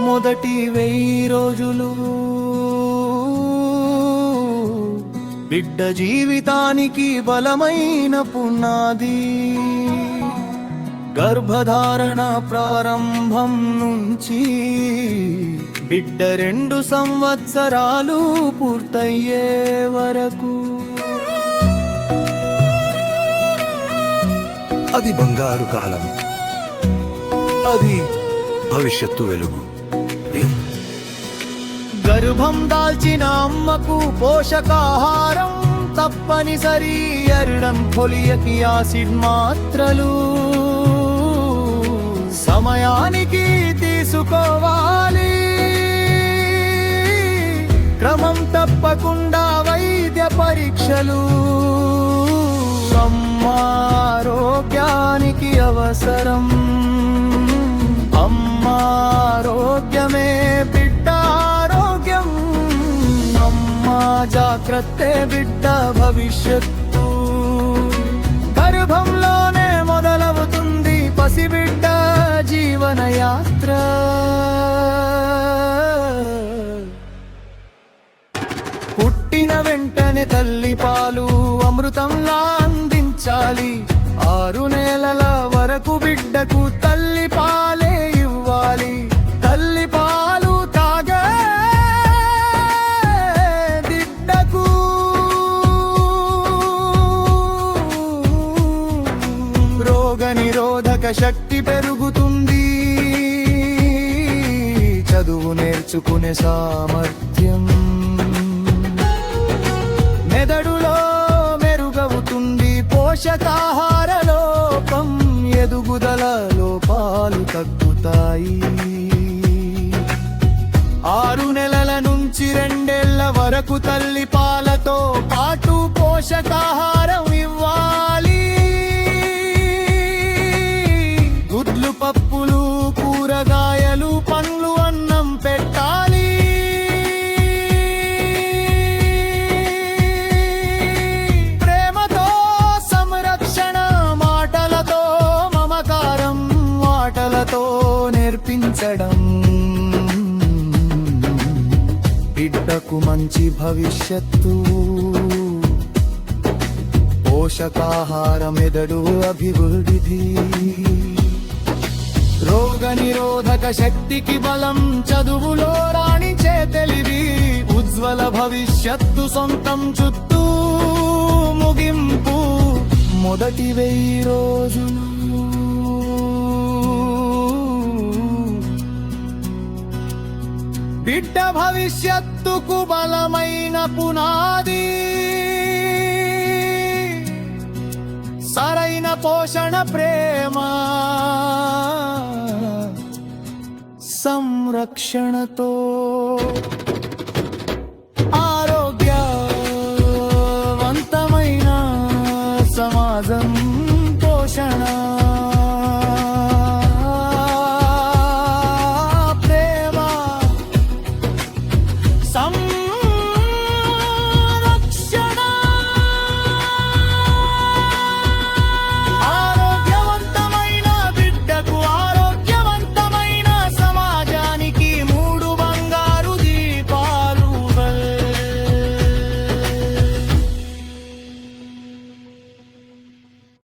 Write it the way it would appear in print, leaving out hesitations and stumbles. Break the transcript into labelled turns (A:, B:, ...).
A: మొదటి 1000 రోజులు బిడ్డ జీవితానికి బలమైన పునాది. గర్భధారణ ప్రారంభం నుంచి బిడ్డ 2 సంవత్సరాలు పూర్తయ్యే వరకు
B: అది బంగారు కాలం, అది భవిష్యత్తు వెలుగు.
A: గర్భం దాల్చిన అమ్మకు పోషకాహారం తప్పనిసరి. ఎర్రం ఫోలిక్ యాసిడ్ మాత్రలు సమయానికి తీసుకోవాలి. క్రమం తప్పకుండా వైద్య పరీక్షలు ఆరోగ్యానికి అవసరం. అమ్మారోగ్యమే బిడ్డ ఆరోగ్యం. అమ్మా జాగ్రత్తే బిడ్డ భవిష్యత్తు. గర్భంలోనే మొదలవుతుంది పసిబిడ్డ జీవన యాత్ర. పుట్టిన వెంటనే తల్లి పాలు అమృతంలా అందించాలి. 6 నెలల వరకు బిడ్డకు తల్లి పాలే ఇవ్వాలి. తల్లి పాలు తాగే బిడ్డకు రోగనిరోధక శక్తి పెరుగుతుంది. చదువు నేర్చుకునే సామర్థ్యం మెదడులో మెరుగవుతుంది. పోషకాహార లోపం ఎదుగుదల లోపాలు తగ్గుతాయి. 6 నెలల నుంచి 2 ఏళ్ల వరకు తల్లి పాలతో పాటు పోషకాహారం ఇవ్వాలి. గుడ్లు, పప్పులు, కూరగాయలు, పండ్లు, అన్నం పెట్టాలి. నేర్పించడం బిడ్డకు మంచి భవిష్యత్తు. పోషకాహార మెదడు అభివృద్ధి. రోగనిరోధక శక్తికి బలం. చదువులో రాణించే తెలివి. ఉజ్వల భవిష్యత్తు సొంతం. చుట్టూ ముగింపు మొదటి 1000 రోజులు. బిడ్డ భవిష్యత్తుకు బలమైన పునాది. సరైన పోషణ, ప్రేమ, సంరక్షణతో